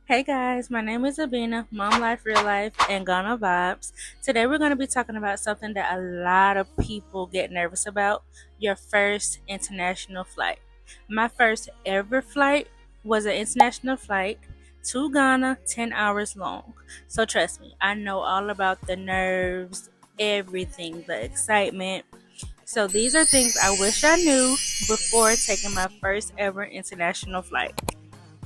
Hey guys, my name is Abina, Mom Life, Real Life, and Ghana Vibes. Today we're going to be talking about something that a lot of people get nervous about, your first international flight. My first ever flight was an international flight to Ghana, 10 hours long. So trust me, I know all about the nerves, everything, the excitement. So these are things I wish I knew before taking my first ever international flight.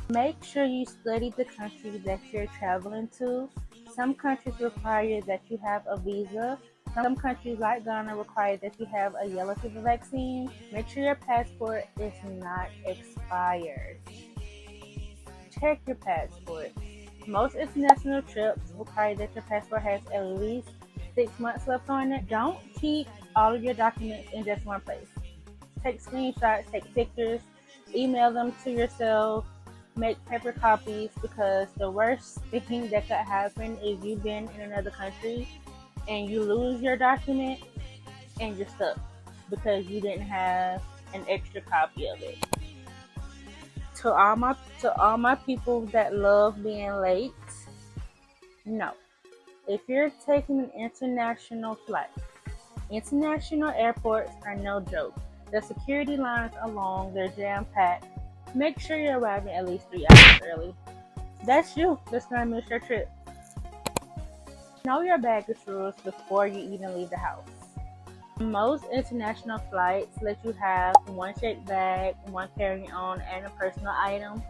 Make sure you study the country that you're traveling to. Some countries require that you have a visa. Some countries like Ghana require that you have a yellow fever vaccine. Make sure your passport is not expired. Check your passport. Most international trips require that your passport has at least 6 months left on it. Don't keep all of your documents in just one place. Take screenshots, take pictures, email them to yourself, make paper copies, because the worst thing that could happen is you've been in another country and you lose your document and you're stuck because you didn't have an extra copy of it. To all my people that love being late, no. If you're taking an international flight, international airports are no joke. The security lines along, they're jam-packed. Make sure you're arriving at least 3 hours early. That's you that's gonna miss your trip. Know your baggage rules before you even leave the house. Most international flights let you have one checked bag, one carry-on, and a personal item.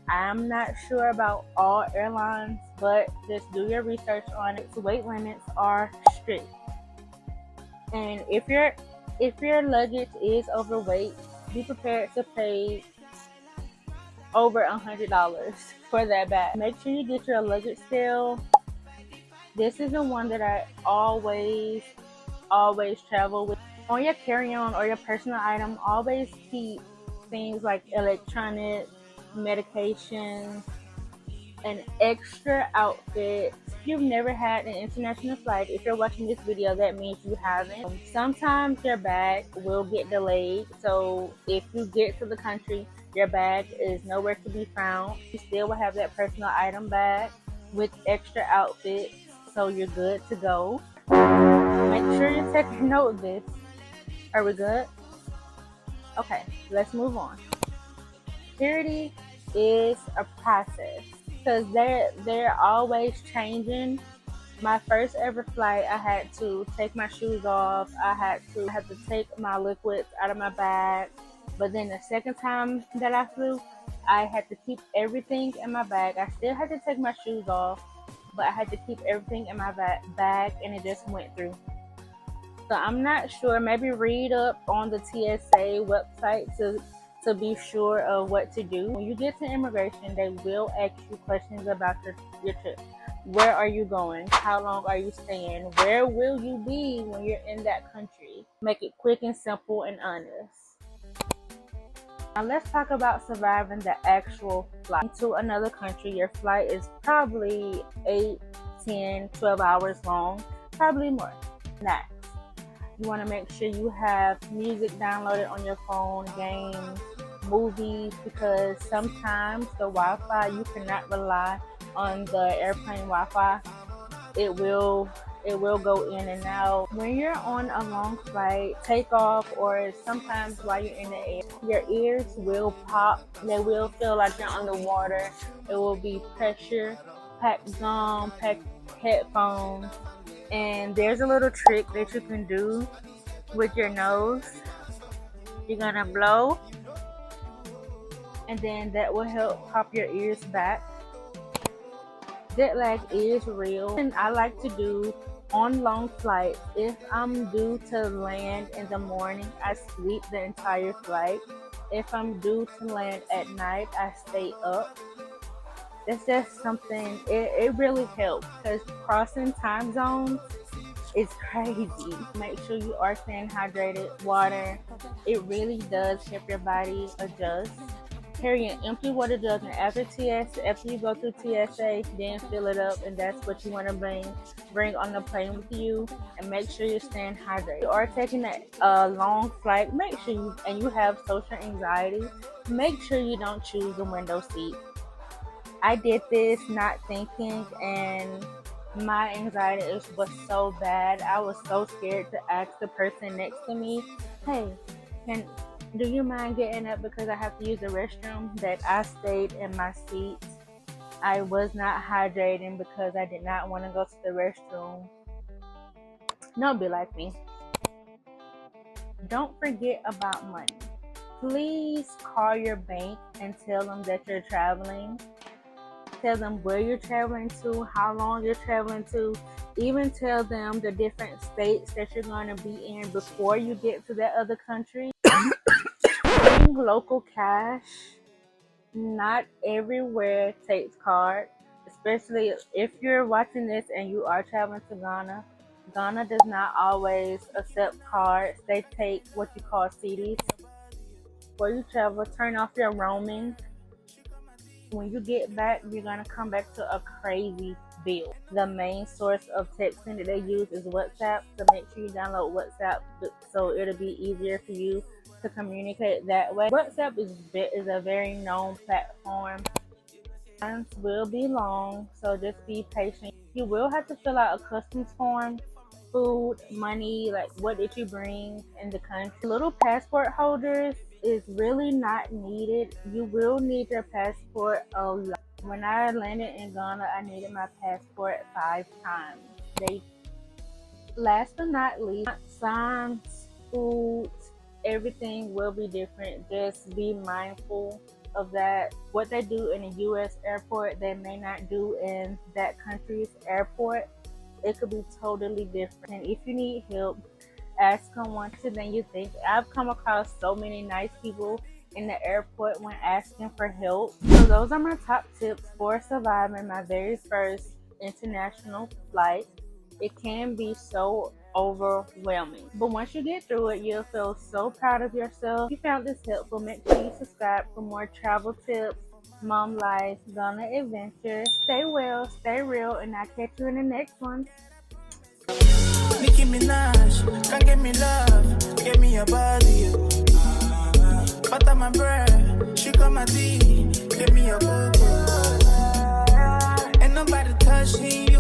I'm not sure about all airlines, but just do your research on it. Weight limits are strict. And if your luggage is overweight, be prepared to pay over $100 for that bag. Make sure you get your luggage scale. This is the one that I always travel with. On your carry-on or your personal item, always keep things like electronic, medication, an extra outfit. If you've never had an international flight, if you're watching this video, that means you haven't. Sometimes your bag will get delayed, so if you get to the country, your bag is nowhere to be found, you still will have that personal item bag with extra outfits, so you're good to go. Make sure you take a note of this. Are we good? Okay, let's move on. Security is a process because they're always changing. My first ever flight, I had to take my shoes off. I had to take my liquids out of my bag. But then the second time that I flew, I had to keep everything in my bag. I still had to take my shoes off, but I had to keep everything in my bag, and it just went through. So I'm not sure. Maybe read up on the TSA website to be sure of what to do. When you get to immigration, they will ask you questions about your trip. Where are you going? How long are you staying? Where will you be when you're in that country? Make it quick and simple and honest. Now let's talk about surviving the actual flight to another country. Your flight is probably 8, 10, 12 hours long, probably more. Next, you want to make sure you have music downloaded on your phone, games, movies, because sometimes the Wi-Fi, you cannot rely on the airplane Wi-Fi. It will go in and out. When you're on a long flight, take off, or sometimes while you're in the air, your ears will pop. They will feel like you're underwater. It will be pressure, packed gum, packed headphones. And there's a little trick that you can do with your nose. You're gonna blow, and then that will help pop your ears back. Jet lag is real, and I like to do on long flights. If I'm due to land in the morning, I sleep the entire flight. If I'm due to land at night, I stay up. That's just something, it really helps, because crossing time zones is crazy. Make sure you are staying hydrated. Water, it really does help your body adjust. Carry an empty water jug, and after you go through TSA, then fill it up, and that's what you want to bring on the plane with you. And make sure you're staying hydrated. If you are taking a long flight, make sure you have social anxiety, make sure you don't choose the window seat. I did this not thinking, and my anxiety was so bad. I was so scared to ask the person next to me, hey, can do you mind getting up because I have to use the restroom? That I stayed in my seat. I was not hydrating because I did not want to go to the restroom. Don't be like me. Don't forget about money. Please call your bank and tell them that you're traveling. Tell them where you're traveling to, how long you're traveling to. Even tell them the different states that you're going to be in before you get to that other country. Bring local cash. Not everywhere takes card, especially if you're watching this and you are traveling to Ghana. Ghana does not always accept cards. They take what you call CDs. Before you travel, turn off your roaming. When you get back, you're going to come back to a crazy bill. The main source of texting that they use is WhatsApp, so make sure you download WhatsApp so it'll be easier for you to communicate that way. WhatsApp is a very known platform. Lines will be long, so just be patient. You will have to fill out a customs form. Food, money, like what did you bring in the country. Little passport holders is really not needed. You will need your passport a lot. When I landed in Ghana, I needed my passport 5 times. Last but not least, signs, foods, everything will be different. Just be mindful of that. What they do in a U.S. airport, they may not do in that country's airport. It could be totally different. And if you need help, ask someone than you think. I've come across so many nice people in the airport when asking for help. So those are my top tips for surviving my very first international flight. It can be so overwhelming, but once you get through it, you'll feel so proud of yourself. If you found this helpful, make sure you subscribe for more travel tips, mom life, Ghana adventures. Stay well, stay real, and I'll catch you in the next one. Nicki Minaj, come give me love, give me your body. Butter my bread, she got my tea, give me your boo. Ain't nobody touch me.